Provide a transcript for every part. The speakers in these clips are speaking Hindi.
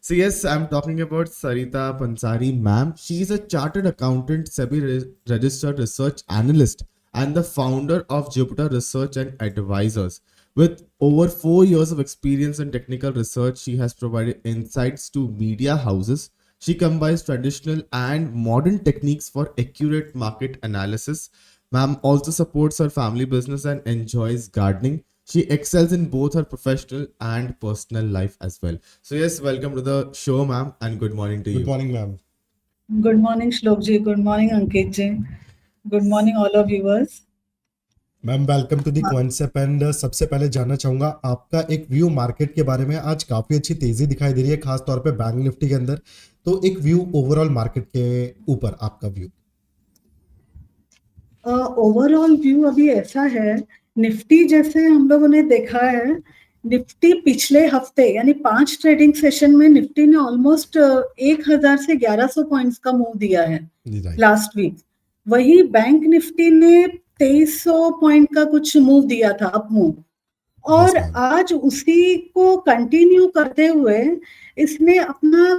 So yes, I'm talking about Sarita Pansari, ma'am. She is a chartered accountant, SEBI registered research analyst, and the founder of Jupiter Research and Advisors. With over 4 years of experience in technical research, she has provided insights to media houses. She combines traditional and modern techniques for accurate market analysis. Ma'am also supports her family business and enjoys gardening. She excels in both her professional and personal life as well. So yes, welcome to the show, ma'am, and good morning to Good you. morning, ma'am. Good morning, Shlok ji. Good morning, Ankit ji. Good morning, all of viewers. Ma'am welcome to the हाँ, कॉन्सेप्ट एंड सबसे पहले जानना चाहूंगा आपका एक व्यू मार्केट के बारे में। आज काफी अच्छी तेजी दिखाई दे रही है, खास तौर पे बैंक निफ्टी के अंदर। तो एक व्यू ओवरऑल मार्केट के ऊपर आपका व्यू। ओवरऑल व्यू अभी ऐसा है, निफ्टी जैसे हम लोगों ने देखा है, निफ्टी पिछले हफ्ते यानी 5 ट्रेडिंग सेशन में निफ्टी ने ऑलमोस्ट 1000 से 1100 पॉइंट्स का मूव दिया है जी राइट। Last week. वही बैंक निफ्टी ने 2300 पॉइंट का कुछ मूव दिया था, अप मूव। यस और मैम। आज उसी को कंटिन्यू करते हुए इसने अपना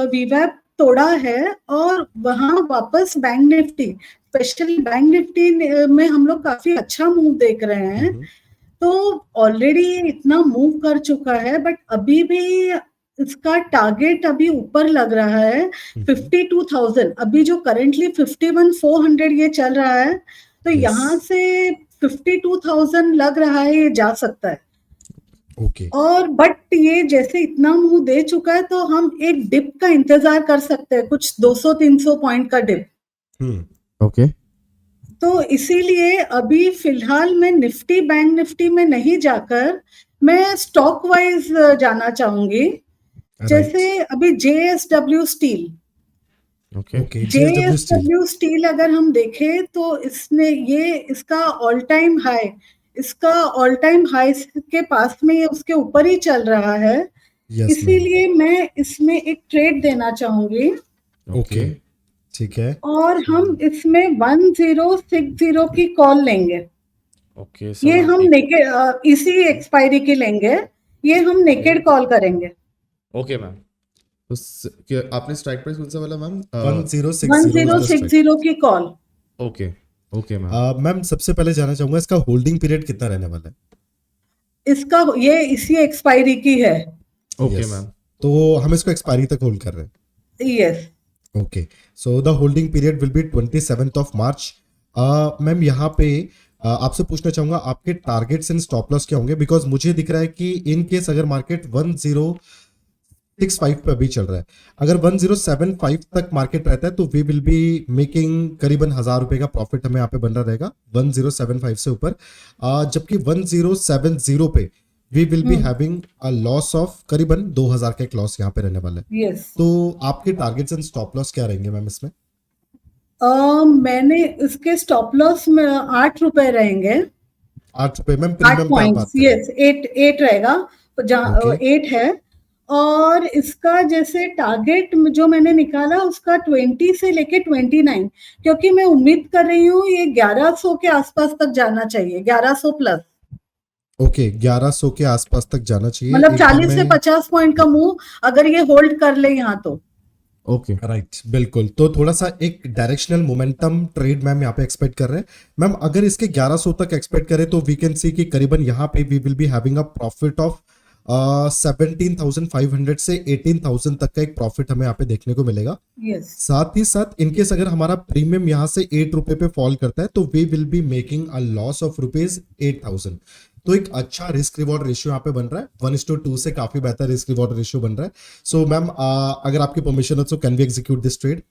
वीवैप तोड़ा है और वहां वापस bank Nifty, specially bank Nifty में हम लोग काफी अच्छा मूव देख रहे हैं। तो ऑलरेडी इतना मूव कर चुका है, बट अभी भी इसका टारगेट अभी ऊपर लग रहा है 52,000। अभी जो करेंटली 51,400 ये चल रहा है, तो Yes. यहाँ से 52,000 लग रहा है ये जा सकता है। ओके और बट ये जैसे इतना मुंह दे चुका है, तो हम एक डिप का इंतजार कर सकते हैं, कुछ 200-300 पॉइंट का डिप। Okay. तो इसीलिए अभी फिलहाल मैं निफ्टी बैंक निफ्टी में नहीं जाकर मैं स्टॉक वाइज जाना चाहूंगी। जैसे अभी JSW steel, Okay. Okay JSW steel. JSW steel अगर हम देखें तो इसने इसका ऑल टाइम हाई, इसका ऑल टाइम हाई के पास में ये उसके ऊपर ही चल रहा है। Yes ma'am. इसीलिए मैं इसमें एक ट्रेड देना चाहूंगी ओके ठीक है। और हम इसमें 1060 की कॉल लेंगे। Okay. So ये ma'am, हम नेकेड इसी एक्सपायरी की लेंगे, ये हम नेकेड कॉल करेंगे। okay, ma'am. तो क्या आपने स्ट्राइक प्राइस कौन सा वाला, मैम? 1060 1060 की call. Okay. Okay, ma'am. Ma'am सबसे पहले जानना चाहूंगा इसका होल्डिंग पीरियड कितना रहने वाला है? इसका ये इसी एक्सपायरी की है। Okay, Yes. ma'am. तो हम इसको एक्सपायरी तक होल्ड कर रहे हैं। Yes, okay so the holding period will be 27th of March. Ma'am यहाँ पे आपसे पूछना चाहूंगा आपके टारगेट्स एंड स्टॉप लॉस क्या होंगे, बिकॉज मुझे दिख रहा है कि इन केस अगर मार्केट 1065 पे अभी चल रहा है, अगर 1075 तक मार्केट रहता है तो वी विल बी मेकिंग करीबन 1000 रुपए का प्रॉफिट हमें यहाँ पे बन रहा रहेगा 1075 से ऊपर। जबकि 1070 पे we will be having a loss of करीबन 2000 का एक लॉस यहाँ पे रहने वाला है। यस। तो आपके टारगेट्स एंड स्टॉप लॉस क्या रहेंगे मैम इसमें? मैंने इसके स्टॉप लॉस में 8 रुपए रहेंगे। 8 रुपए मैम 8 प्रीमियम पे आप पॉइंट्स, बात करें। यस, 8 रहेगा, जहाँ Okay. 8 है। और इसका जैसे टारगेट जो मैंने निकाला उसका 20 से लेके 29, क्योंकि मैं उम्मीद कर रही हूँ ये 1100 के आसपास तक जाना चाहिए, 1100 प्लस, ओके 1100 के आसपास तक जाना चाहिए। मतलब एक बार 40 से मैं 50 पॉइंट का मूव अगर ये होल्ड कर ले यहाँ तो। Okay. राइट बिल्कुल। तो थोड़ा सा एक डायरेक्शनल मोमेंटम ट्रेड मैम यहाँ पे एक्सपेक्ट कर रहे हैं। मैम अगर इसके 1100 तक एक्सपेक्ट करें तो वी कैन सी कि करीबन यहाँ पे we will be having a profit of 17,500 से 18,000 तक का एक प्रॉफिट हमें यहाँ पे देखने को मिलेगा। यस, साथ ही साथ इनकेस अगर हमारा प्रीमियम यहाँ से 8 रुपए पे फॉल करता है तो we will be making a loss of rupees 8,000। तो एक अच्छा रिस्क रिवॉर्ड रेशियो यहाँ पे बन रहा है, 1:2 से काफी बेहतर रिस्क रिवॉर्ड रेशियो बन रहा है। सो मैम अगर आपकी परमिशन हो तो can we execute this trade?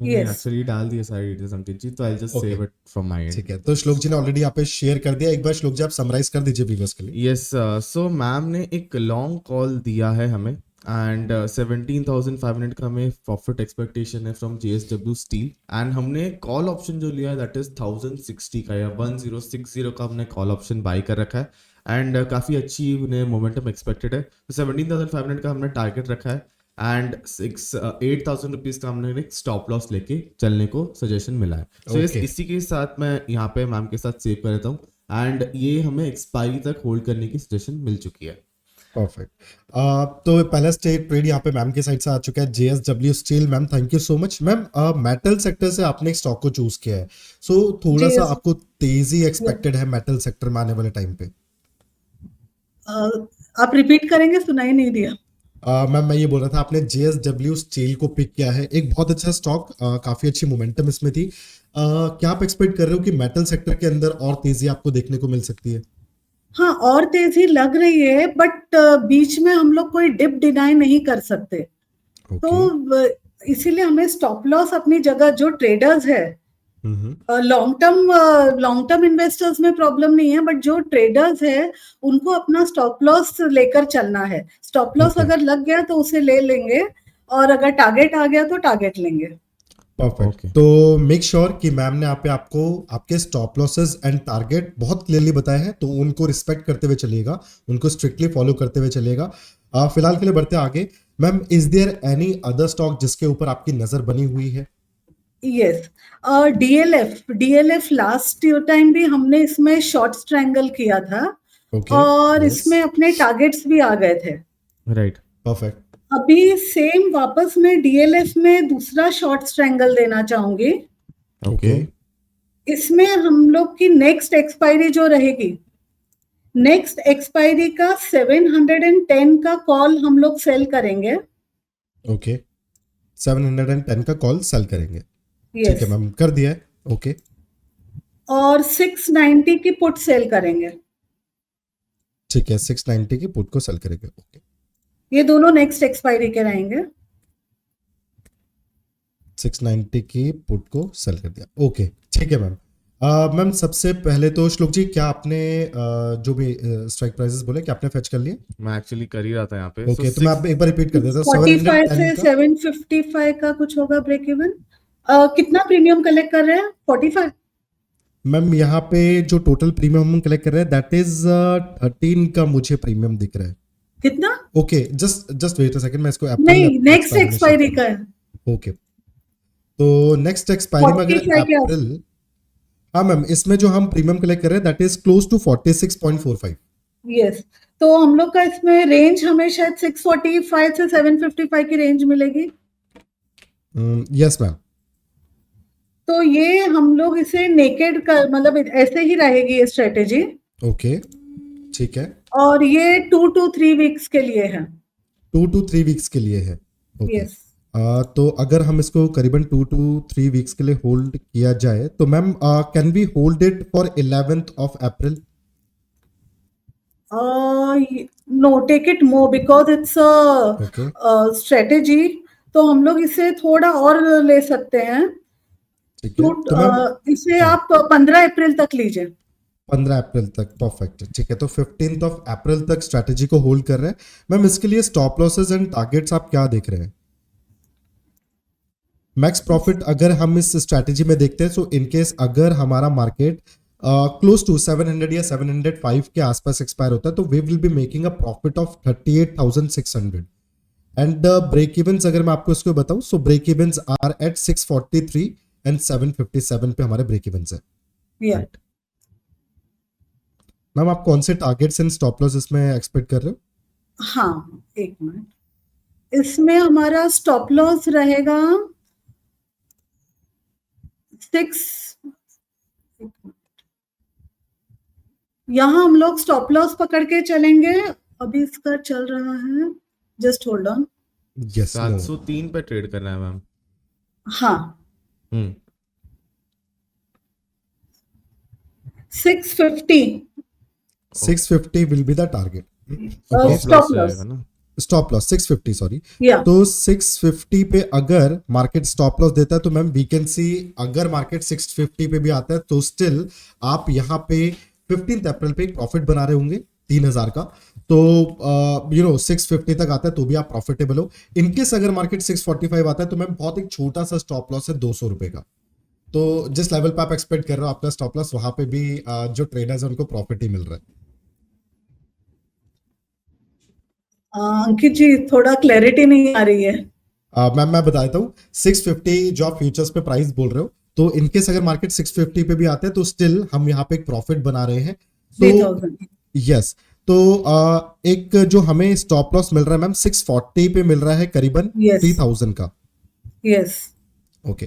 नहीं, एक्चुअली डाल दिए सारी डिटेल्स अंकित जी, तो I just Okay. Save it from my end. ठीक है, तो श्लोक जी ने ऑलरेडी यहाँ पे शेयर कर दिया। एक बार श्लोक जी आप समराइज कर दीजिए व्यूअर्स के लिए। यस, सो मैम ने एक लॉन्ग कॉल दिया है हमें एंड 17,500 का हमें प्रॉफिट एक्सपेक्टेशन है फ्रॉम जेएसडब्ल्यू स्टील। एंड हमने कॉल ऑप्शन जो लिया है दैट इज 1060 का या 1060 का हमने कॉल ऑप्शन बाई कर रखा है एंड काफ़ी अच्छी उन्हें मोमेंटम एक्सपेक्टेड है। तो 17,500 का हमने टारगेट रखा है एंड 8,000 रुपीज़ का हमने एक स्टॉप लॉस लेके चलने को सजेशन मिला है। सो Okay. इसी के साथ मैं यहाँ पे मैम के साथ सेव कर लेता हूँ एंड ये हमें एक्सपायरी तक होल्ड करने की सजेशन मिल चुकी है। परफेक्ट। तो पहला ट्रेड यहाँ पे मैम की साइड से आ चुका है, JSW steel. Ma'am thank you so much. Ma'am metal sector से आपने एक स्टॉक को चूज किया है, सो थोड़ा सा JS आपको तेजी एक्सपेक्टेड है मेटल सेक्टर में आने वाले टाइम पे? आप रिपीट करेंगे, सुनाई नहीं दिया। मैम मैं ये बोल रहा था, आपने JSW स्टील को पिक किया है, एक बहुत अच्छा स्टॉक, काफी अच्छी मोमेंटम इसमें थी। क्या आप एक्सपेक्ट कर रहे हो कि मेटल सेक्टर के अंदर और तेजी आपको देखने को मिल सकती है? हाँ, और तेजी लग रही है, बट बीच में हम लोग कोई डिप डिनाई नहीं कर सकते। ओके। तो इसीलिए हमें स्टॉप लॉस अपनी जगह, जो ट्रेडर्स है, लॉन्ग टर्म इन्वेस्टर्स में प्रॉब्लम नहीं है, बट जो ट्रेडर्स है उनको अपना स्टॉप लॉस लेकर चलना है। Stop loss Okay. अगर लग गया तो उसे ले लेंगे, और अगर टारगेट आ गया तो टारगेट लेंगे। परफेक्ट। Okay. तो मेक श्योर कि मैम ने आपको आपके स्टॉप लॉसेस एंड टारगेट बहुत क्लियरली बताए हैं, तो उनको रिस्पेक्ट करते हुए चलिएगा, उनको स्ट्रिक्टली फॉलो करते हुए चलिएगा। फिलहाल के लिए बढ़ते आगे। Ma'am is there any other stock जिसके ऊपर आपकी नजर बनी हुई है? यस, डीएलएफ लास्ट टाइम भी हमने इसमें शॉर्ट स्ट्रैंगल किया था, ओके। और इसमें अपने टारगेट्स भी आ गए थे। राइट। परफेक्ट। अभी सेम वापस मैं डीएलएफ में दूसरा शॉर्ट स्ट्रैंगल देना चाहूंगी। ओके। इसमें हम लोग की नेक्स्ट एक्सपायरी जो रहेगी, नेक्स्ट एक्सपायरी का 710 का कॉल हम लोग सेल करेंगे। ओके, 710 का कॉल सेल करेंगे। ठीक यस, है मैम, कर दिया है। ओके। और 690 की पुट सेल करेंगे। ठीक है, 690 की पुट को सेल करेंगे। ओके, ये दोनों नेक्स्ट एक्सपायरी के रहेंगे। 690 की पुट को सेल कर दिया। ओके, ठीक है मैम। मैम सबसे पहले तो श्लोक जी, क्या आपने जो भी स्ट्राइक प्राइसेस बोले, क्या आपने फेच कर लिए? मैं एक्चुअली कर ही रहा था यहाँ पे। ओके, तो मैं आप एक बार रिपीट कर देता हूँ। 45 से 710 का 755 का कुछ होगा ब्रेक इवन। कितना प्रीमियम कलेक्ट कर रहे हैं? 45। मैम यहाँ पे जो टोटल प्रीमियम हम कलेक्ट कर रहे हैं दैट इज 13 का मुझे प्रीमियम दिख रहा है। कितना? Okay, just wait a second, मैं इसको नहीं, नेक्स्ट एक्सपायरी का है। ओके, तो नेक्स्ट एक्सपायरी में अगर 45 के अप्रैल, हाँ मैम, इसमें जो हम प्रीमियम कलेक्ट कर रहे हैं that is close to 46.45। Yes, तो हम लोग का इसमें रेंज हमें शायद 645 से 755 की रेंज मिलेगी। Yes ma'am. तो ये हम लोग इसे नेकेड कर, मतलब ऐसे ही रहेगी ये स्ट्रेटेजी। ओके, ठीक है। और ये 2 to 3 वीक्स के लिए है। 2 to 3 वीक्स के लिए है। ओके। यस, तो अगर हम इसको करीबन 2 to 3 वीक्स के लिए होल्ड किया जाए तो ma'am can we hold it for 11th of April? No, take it more because it's okay, strategy. तो हम लोग इसे थोड़ा और ले सकते हैं। ठीक है। तो मैम इसे आप 15 अप्रैल तक लीजिए। 15 अप्रैल तक, परफेक्ट। ठीक है, तो 15th of April तक स्ट्रैटेजी को होल्ड कर रहे हैं। मैम इसके लिए स्टॉप लॉसेस एंड टारगेट्स आप क्या देख रहे हैं? मैक्स प्रॉफिट अगर हम इस स्ट्रैटेजी में देखते हैं, सो इनकेस अगर हमारा मार्केट क्लोज टू 700 या 705 के आसपास एक्सपायर होता है तो we will be making a profit of 38,600। And break evens अगर मैं आपको इसको बताऊं, so break evens are at 643 and 757 पे हमारे ब्रेक इवंस है। Yeah. मैम आप कौन से टारगेट्स एंड स्टॉप लॉस इसमें एक्सपेक्ट कर रहे हो? हाँ, एक मिनट। इसमें हमारा स्टॉप लॉस रहेगा 6। यहाँ हम लोग स्टॉप लॉस पकड़ के चलेंगे। अभी इसका चल रहा है, जस्ट होल्ड ऑन। यस, 703 पे ट्रेड करना है मैम। हाँ, 650 will be the target. Stop loss. Stop loss 650, sorry. या तो 650 पे अगर मार्केट स्टॉप लॉस देता है तो मैम वी कैन सी, अगर मार्केट 650 पे भी आता है तो स्टिल आप यहाँ पे 15th अप्रैल पे एक प्रॉफिट बना रहे होंगे 3000 का। तो 650 तक आता है तो भी आप प्रॉफिटेबल हो। इनकेस अगर मार्केट 645 आता है तो मैम बहुत एक छोटा सा स्टॉप लॉस है 200 रुपए का। तो जिस लेवल पे आप एक्सपेक्ट कर रहे हो आपका स्टॉप लॉस, वहां पे भी जो ट्रेडर्स है उनको प्रॉफिट ही मिल रहा है। अंकित जी, थोड़ा क्लैरिटी नहीं आ रही है। मैम मैं बता देता हूँ, 650 जो आप फ्यूचर्स पे प्राइस बोल रहे हो, तो इनकेस अगर मार्केट 650 पे भी आते हैं तो स्टिल हम यहाँ पे एक प्रॉफिट बना रहे हैं। 3000। यस, तो एक जो हमें स्टॉप लॉस मिल रहा है मैम 640 पे मिल रहा है करीबन Yes. 3000 का। यस, ओके,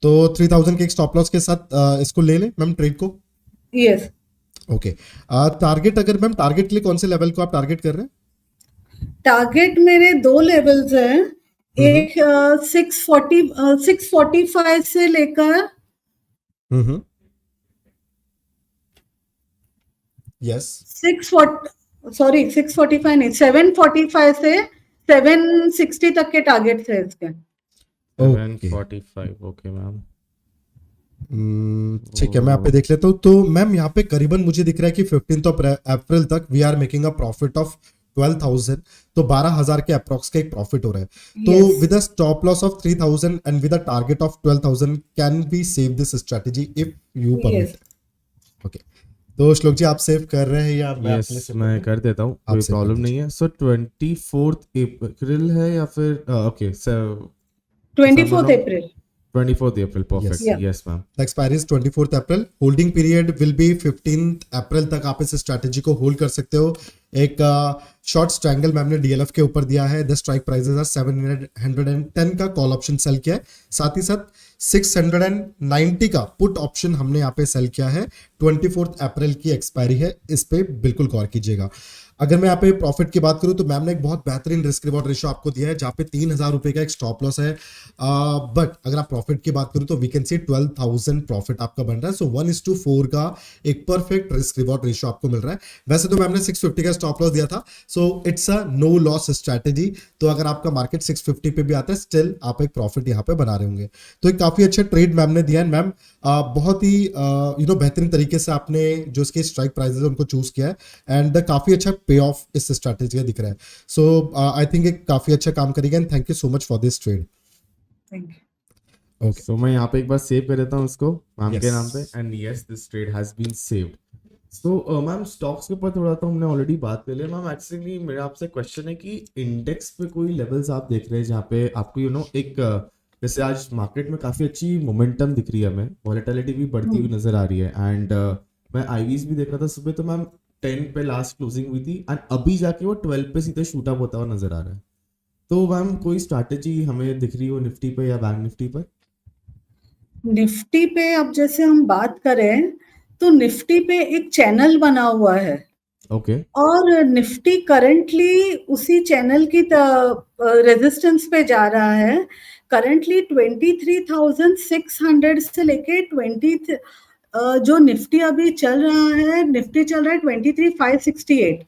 तो 3000 के एक स्टॉप लॉस के साथ इसको ले लें मैम ट्रेड को। यस। ओके, टारगेट अगर मैम टारगेट के लिए कौन से लेवल को आप टारगेट कर रहे हैं? टारगेट मेरे 2 लेवल्स हैं। एक 645 से लेकर हम्म, यस 645 नहीं, 745 से 760 तक के टारगेट थे इसके। ओके। 745 okay ma'am. ठीक है, मैं यहाँ पे देख लेता हूँ। तो मैम यहाँ पे करीबन मुझे दिख रहा है कि 15 अप्रैल तक we are making a profit of 12,000, तो 12,000 के अप्रॉक्स का एक प्रॉफिट हो रहा है। तो Yes. With a stop loss of 3,000 and with a target of 12,000 can be save this strategy if you permit? Yes. Okay, तो श्लोक जी आप सेव कर रहे हैं या मैं अपने यस से मैं कर देता हूँ, आप कोई save कर प्रॉब्लम दीजिए। नहीं है। सो 24 अप्रैल है या फिर okay sir 24 April. 24 April perfect. Yeah. Yes ma'am. The expiry is 24th April. Holding period will be 15th अप्रैल तक आप इस स्ट्रैटेजी को होल्ड कर सकते हो। एक शॉर्ट स्ट्रैंगल मैम ने डीएलएफ के ऊपर दिया है। द स्ट्राइक प्राइसेस आर 710 का कॉल ऑप्शन सेल किया है, साथ ही साथ 690 का पुट ऑप्शन हमने यहाँ पे सेल किया है। 24th अप्रैल की एक्सपायरी है, इस पे बिल्कुल गौर कीजिएगा। अगर मैं यहाँ पे प्रॉफिट की बात करूं तो मैम ने एक बहुत बेहतरीन रिस्क रिवॉर्ड रेशियो आपको दिया है, जहाँ पे 3,000 रुपए का एक स्टॉप लॉस है। बट अगर आप प्रॉफिट की बात करूं तो वी कैन सी 12,000 प्रॉफिट आपका बन रहा है। सो 1:4 का एक परफेक्ट रिस्क रिवॉर्ड रेशियो आपको मिल रहा है। वैसे तो मैम ने 650 का स्टॉप लॉस दिया था, so it's a no loss strategy. तो अगर आपका मार्केट 650 पे भी आता है, स्टिल आप एक प्रॉफिट यहाँ पे बना रहे होंगे। तो एक काफी अच्छा ट्रेड मैम ने दिया है। मैम बहुत ही बेहतरीन तरीके से आपने जो इसके स्ट्राइक प्राइसेस उनको चूज किया है, एंड काफी अच्छा पे ऑफ इस स्ट्रैटेजी का दिख रहा है। सो आई थिंक एक काफी अच्छा काम करेगा, and thank you so much for this trade. Thank you. Okay, so मैं यहाँ पे एक बार सेव कर देता हूँ उसको मैम Yes. के नाम पे, and yes this trade has been saved. So ma'am stocks के ऊपर थोड़ा तो हमने ऑलरेडी बात कर लिया। मैम एक्चुअली मेरा आपसे क्वेश्चन है कि इंडेक्स पे कोई लेवल्स आप देख रहे हैं जहाँ पे आपको एक जैसे आज मार्केट में काफ़ी अच्छी मोमेंटम दिख रही है, हमें वॉलेटिलिटी भी बढ़ती हुई नजर आ रही है, एंड मैं आईवीज भी देख रहा था सुबह, तो मैम 10 पे लास्ट क्लोजिंग हुई थी एंड अभी जाके वो 12 पे सीधे शूट अप होता हुआ नजर आ रहा है। तो मैम कोई स्ट्रैटेजी हमें दिख रही हो निफ्टी पे या बैंक निफ्टी पर? निफ्टी पे अब जैसे हम बात करें तो निफ्टी पे एक चैनल बना हुआ है, ओके और निफ्टी करंटली उसी चैनल की रेजिस्टेंस पे जा रहा है। करंटली 23,600 से लेके 20 जो निफ्टी अभी चल रहा है, निफ्टी चल रहा है 23,568।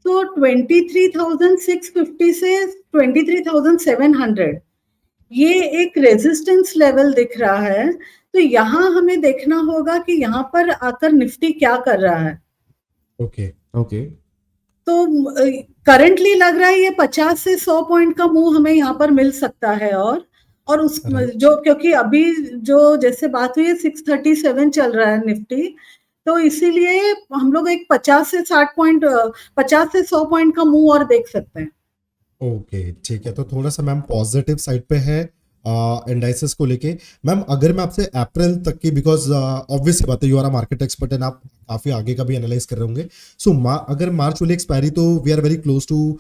तो 23,650 से 23,700 ये एक रेजिस्टेंस लेवल दिख रहा है। तो यहाँ हमें देखना होगा कि यहाँ पर आकर निफ्टी क्या कर रहा है। ओके, ओके तो करंटली लग रहा है ये 50 से 100 पॉइंट का मूव हमें यहाँ पर मिल सकता है। और उस Right. जो क्योंकि अभी जो जैसे बात हुई है 637 चल रहा है निफ्टी, तो इसीलिए हम लोग एक 50 से 60 पॉइंट 50 से 100 पॉइंट का मूव और देख सकते हैं। ओके, ठीक है। तो थोड़ा सा मैम पॉजिटिव साइड पे है इंडाइसेस को लेके। मैम अगर मैं आपसे अप्रैल तक की, बिकॉज ऑब्वियस बात है you are a market expert and आप काफी आगे का भी एनालाइज कर रहे होंगे। सो अगर मार्च वाली एक्सपायरी, तो we are very close to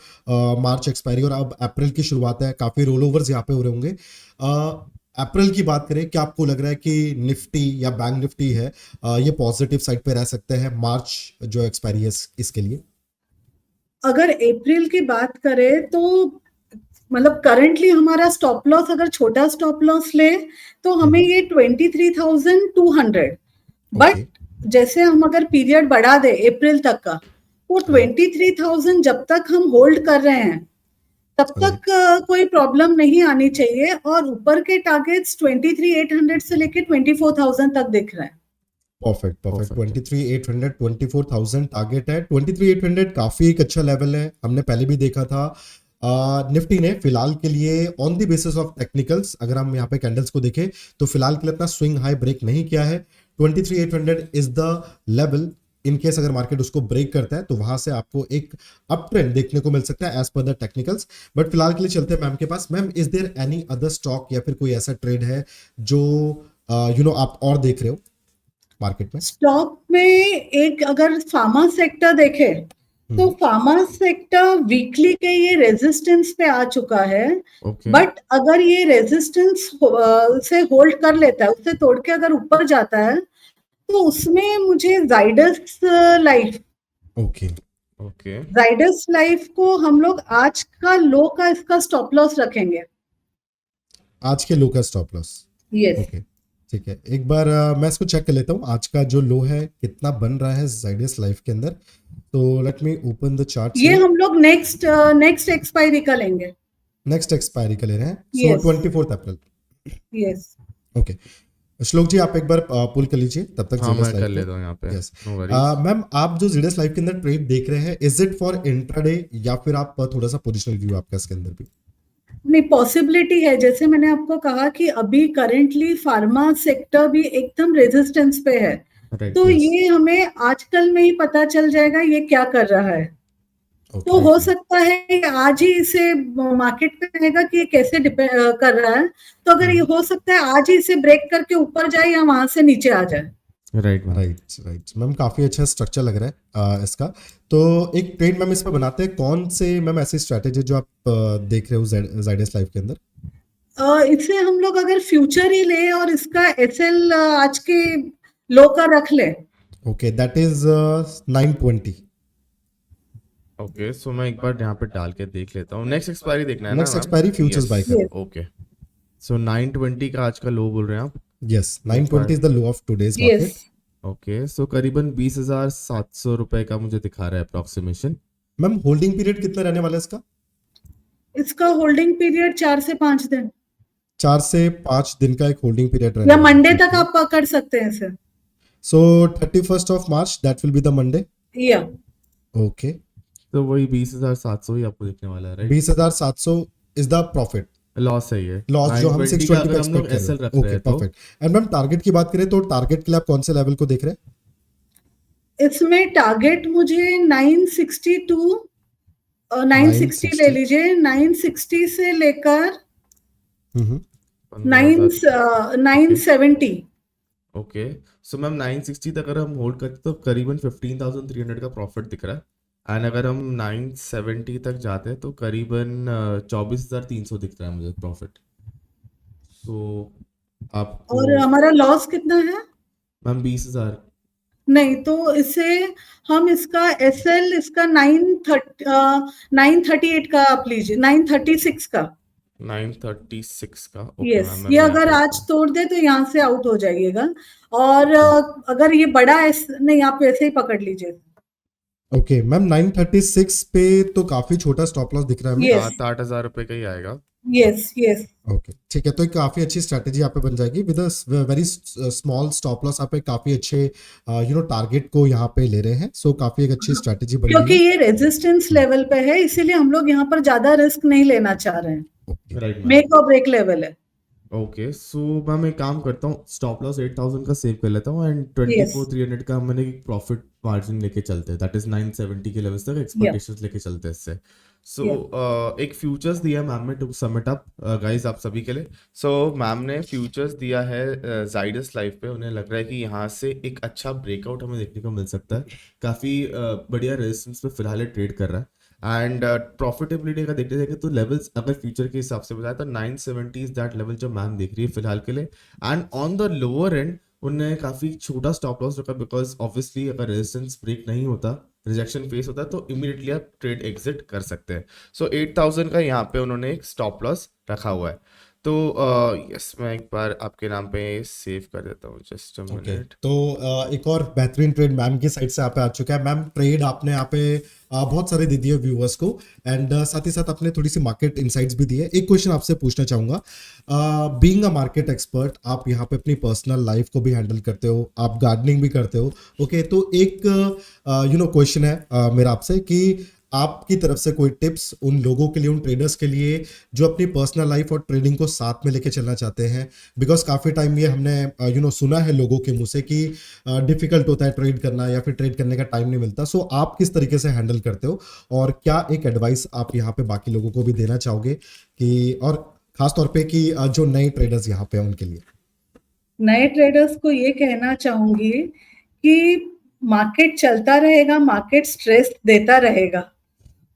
March expiry, और अब अप्रैल की शुरुआत है, काफी रोल ओवर्स यहाँ पे हो रहे होंगे। अप्रैल की बात करें, क्या आपको लग रहा है कि निफ्टी या बैंक निफ्टी है ये पॉजिटिव साइड पे रह सकते हैं मार्च जो एक्सपायरी है इसके लिए? अगर अप्रैल की बात करें तो मतलब करंटली हमारा स्टॉप लॉस, अगर छोटा स्टॉप लॉस ले तो हमें ये 23,200, बट जैसे हम अगर पीरियड बढ़ा दे अप्रैल तक का, वो 23,000 जब तक हम होल्ड कर रहे हैं तब तक कोई प्रॉब्लम नहीं आनी चाहिए। और ऊपर के टारगेट्स 23,800 से लेके 24,000 तक दिख रहे हैं। Perfect perfect. Perfect. 23,800 24,000 टारगेट है। 23,800 काफी एक अच्छा लेवल है, हमने पहले भी देखा था। निफ्टी ने फिलहाल के लिए on the basis of technicals, अगर हम यहाँ पे कैंडल्स को देखें तो फिलहाल के लिए अपना स्विंग हाई ब्रेक नहीं किया है। 23,800 is the level. In case अगर मार्केट उसको ब्रेक करता है तो वहां से आपको एक अप ट्रेंड देखने को मिल सकता है as per the technicals. But फिलहाल के लिए चलते हैं मैम के पास। Ma'am is there any other stock या फिर कोई ऐसा ट्रेड है जो आप और देख रहे हो मार्केट में? स्टॉक में एक अगर फार्मा सेक्टर देखे तो फार्मा सेक्टर वीकली के ये रेजिस्टेंस पे आ चुका है, ओके बट अगर ये रेजिस्टेंस से होल्ड कर लेता है, उससे तोड़ के अगर ऊपर जाता है, तो उसमें मुझे Zydus life okay okay Zydus life को हम लोग आज का लो का इसका स्टॉप लॉस रखेंगे। आज के लो का स्टॉप लॉस। यस, ओके ठीक है, एक बार मैं इसको चेक कर लेता हूँ आज का जो लो है कितना बन रहा है जाइडस लाइफ के अंदर। तो let me open the chart. ये हम लोग नेक्स्ट एक्सपायरी का लेंगे। नेक्स्ट एक्सपायरी का ले रहे हैं, सो Yes. 24 अप्रैल। यस, ओके श्लोक जी, आप एक बार पुल कर लीजिए तब तक हाँ ZS मैं कर लाइफ लेता हूँ यहाँ पे यस। नो वरीज मैम आप जो ZS लाइफ के अंदर ट्रेड देख रहे हैं, इज इट फॉर इंट्राडे या फिर आप थोड़ा सा पोजिशनल व्यू आपका इसके अंदर भी? नहीं, पॉसिबिलिटी है, जैसे मैंने आपको कहा कि अभी करंटली फार्मा सेक्टर भी एकदम रेजिस्टेंस पे है, राइट तो Yes. ये हमें आजकल में ही पता चल जाएगा ये क्या कर रहा है। तो ओके हो सकता है कि आज ही इसे मार्केट पे रहेगा कि ये कैसे डिपेंड कर रहा है, तो अगर ये हो सकता है आज ही इसे ब्रेक करके ऊपर जाए या वहां से नीचे आ जाए। राइट राइट मैम, काफी अच्छा स्ट्रक्चर लग रहा है इसका। तो एक ट्रेड मैम इस पर बनाते हैं, कौन से मैम ऐसी स्ट्रेटेजी जो आप देख रहे हो जाइडस लाइफ के अंदर? इसे हम लोग अगर फ्यूचर ही ले और इसका एसएल आज के लो का रख ले। Okay that is 920। Okay so मैं एक बार यहाँ पे डाल के देख लेता हूँ। नेक्स्ट एक्सपायरी देखना है ना नेक्स्ट एक्सपायरी फ्यूचर्स बाय कर। Yes. ओके सो 920 का आज का लो बोल रहे हैं आप। Yes 920 is the low of today's market. Yes, okay so करीबन 20,700 रुपए का मुझे दिखा रहा है अप्रोक्सीमेशन। मैम होल्डिंग पीरियड कितना रहने वाला है इसका? इसका होल्डिंग पीरियड 4 से 5 दिन 4 से 5 दिन का एक होल्डिंग पीरियड या रहेगा मंडे तक आप पकड़ सकते हैं इसे। सो 31st of March that will be the Monday. या ओके तो वही 20,700 ही आपको दिखने वाला है right. 20,700 is the profit loss है ये लॉस जो हम 920 620 का पे अगर हम लोग एक्सपेक्ट कर एसएल रहे रख हैं। रहे ओके हैं तो परफेक्ट। एंड मैम टारगेट की बात करें तो टारगेट के लिए आप कौन से लेवल को देख रहे हैं? इसमें टारगेट मुझे 962 960 ले 960 लीजिए, 960 से लेकर हम्म 970। ओके सो मैम 960 तक अगर हम होल्ड करते तो करीबन 15,300 का प्रॉफिट दिख रहा है। एंड अगर हम 970 तक जाते हैं तो करीबन 24,300 दिख रहा है मुझे प्रॉफिट। सो आपको और हमारा लॉस कितना है? मैम 20,000 नहीं, तो इसे हम इसका एसएल इसका 938 का आप लीजिए, 936 का। 936 का ओके यस, मैम ये मैं अगर यहाँ आज तोड़ दे तो यहाँ से आउट हो जाइएगा। और अगर ये बड़ा नहीं, आप ऐसे ही पकड़ लीजिए। ओके मैम 936 पे तो काफी छोटा स्टॉप लॉस दिख रहा है हमें। Yes. 7-8 हज़ार रुपए का ही आएगा। यस यस, ओके ठीक है, तो एक काफी अच्छी स्ट्रेटेजी यहाँ पे बन जाएगी with very small stop loss. आप एक काफी अच्छे टारगेट को यहाँ पे ले रहे हैं, सो काफी एक अच्छी स्ट्रेटेजी बन क्योंकि रही है। ये रेजिस्टेंस लेवल पे है, इसीलिए हम लोग यहाँ पर ज्यादा रिस्क नहीं लेना चाह रहे हैं। Okay. राइट मेक और ब्रेक लेवल है। ओके सो मैम एक काम करता हूँ, स्टॉप लॉस 8,000 का सेव कर लेता हूँ एंड Yes. 24,300 का मैंने एक प्रॉफिट मार्जिन लेके चलते हैं, दैट इज 970 के लेवल्स तक एक्सपेक्टेशंस लेके चलते हैं इससे। सो एक फ्यूचर्स दिया मैम ने टू समिट अप गाइस आप सभी के लिए। सो मैम ने फ्यूचर्स दिया है जाइडस लाइफ पे, उन्हें लग रहा है कि यहाँ से एक अच्छा ब्रेकआउट हमें देखने को मिल सकता है। काफ़ी बढ़िया रेजिस्टेंस पे फिलहाल ट्रेड कर रहा है एंड प्रॉफिटेबिलिटी का देखते देखें तो लेवल्स अगर फ्यूचर के हिसाब से बताया तो 970 इज दैट लेवल जो मैम देख रही है फिलहाल के लिए। And on the lower and उन्हें काफ़ी छोटा स्टॉप लॉस रखा बिकॉज ऑब्वियसली अगर रेजिस्टेंस ब्रेक नहीं होता, रिजेक्शन फेस होता है तो इमीडिएटली आप ट्रेड एग्जिट कर सकते हैं। सो 8,000 का यहाँ पे उन्होंने एक स्टॉप लॉस रखा हुआ है। तो यस मैं एक बार आपके नाम पे सेव कर देता हूँ, जस्ट अ ओके मिनट। तो एक और बेहतरीन ट्रेड मैम की साइड से यहाँ पे आ चुका है। मैम ट्रेड आपने यहाँ पे बहुत सारे दे दिए व्यूअर्स को एंड साथ ही साथ आपने थोड़ी सी मार्केट इनसाइट्स भी दिए। एक क्वेश्चन आपसे पूछना चाहूंगा, बीइंग अ मार्केट एक्सपर्ट आप यहाँ पे अपनी पर्सनल लाइफ को भी हैंडल करते हो, आप गार्डनिंग भी करते हो। ओके तो एक क्वेश्चन है मेरा आपसे कि आपकी तरफ से कोई टिप्स उन लोगों के लिए, उन ट्रेडर्स के लिए जो अपनी पर्सनल लाइफ और ट्रेडिंग को साथ में लेके चलना चाहते हैं। बिकॉज काफ़ी टाइम ये हमने सुना है लोगों के मुंह से कि डिफिकल्ट होता है ट्रेड करना या फिर ट्रेड करने का टाइम नहीं मिलता। सो आप किस तरीके से हैंडल करते हो और क्या एक एडवाइस आप यहाँ पे बाकी लोगों को भी देना चाहोगे कि, और खास तौर पे कि जो नए ट्रेडर्स यहाँ पे हैं उनके लिए? नए ट्रेडर्स को ये कहना चाहूंगी कि मार्केट चलता रहेगा, मार्केट स्ट्रेस देता रहेगा,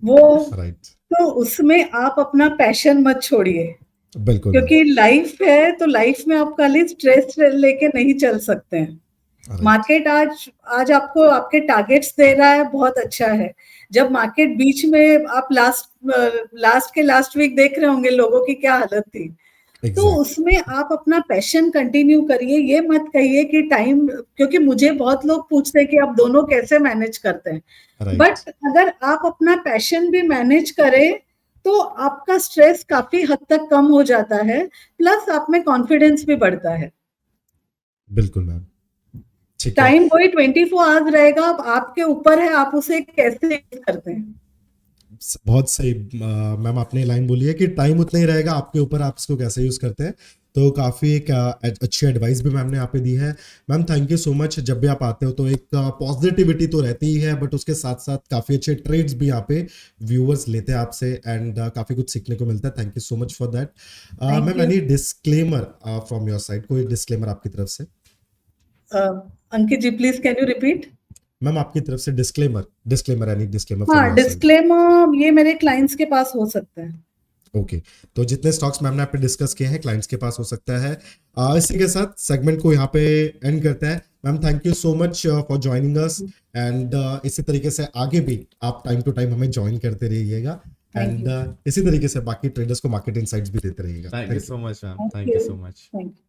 वो राइट, तो उसमें आप अपना पैशन मत छोड़िए, बिल्कुल मैम, क्योंकि लाइफ है तो लाइफ में आप खाली स्ट्रेस लेके नहीं चल सकते हैं। राइट, मार्केट आज आज आपको आपके टारगेट्स दे रहा है, बहुत अच्छा है। जब मार्केट बीच में आप लास्ट वीक देख रहे होंगे लोगों की क्या हालत थी, तो एग्जैक्ट, उसमें आप अपना पैशन कंटिन्यू करिए। ये मत कहिए कि टाइम, क्योंकि मुझे बहुत लोग पूछते हैं कि आप दोनों कैसे मैनेज करते हैं, राइट, बट अगर आप अपना पैशन भी मैनेज करें तो आपका स्ट्रेस काफी हद तक कम हो जाता है, प्लस आप में कॉन्फिडेंस भी बढ़ता है। बिल्कुल मैम, ठीक है। टाइम कोई 24 आवर्स रहेगा, अब आपके ऊपर है आप उसे कैसे यूज करते हैं। बहुत सही मैम, आपने लाइन बोली है कि टाइम उतना ही रहेगा, आपके ऊपर आप इसको कैसे यूज करते हैं। तो काफी एक अच्छी एडवाइस भी मैम ने यहाँ पे दी है। Ma'am thank you so much. जब भी आप आते हो तो एक पॉजिटिविटी तो रहती ही है, बट उसके साथ साथ काफी अच्छे ट्रेड्स भी यहाँ पे व्यूअर्स लेते हैं आपसे, एंड काफी कुछ सीखने को मिलता है। Thank you so much for that. Thank ma'am you. Any disclaimer from your side, कोई डिस्क्लेमर आपकी तरफ से? Ankit ji please can you repeat. Ma'am आपकी तरफ से डिस्क्लेमर, एनी डिस्क्लेमर फ्रॉम हाँ, योर साइड? डिस्क्लेमर ये मेरे क्लाइंट्स के पास हो सकता है। ओके, तो जितने स्टॉक्स मैम ने आप पे डिस्कस किए हैं क्लाइंट्स के पास हो सकता है। इसी के साथ सेगमेंट को यहाँ पे एंड करते हैं। Ma'am thank you so much for joining us, and इसी तरीके से आगे भी आप टाइम टू टाइम हमें ज्वाइन करते रहिएगा, Thank एंड इसी तरीके से बाकी ट्रेडर्स को मार्केट इनसाइट्स भी देते रहिएगा। Thank you so much, ma'am. Thank Thank you you. so much. Thank you.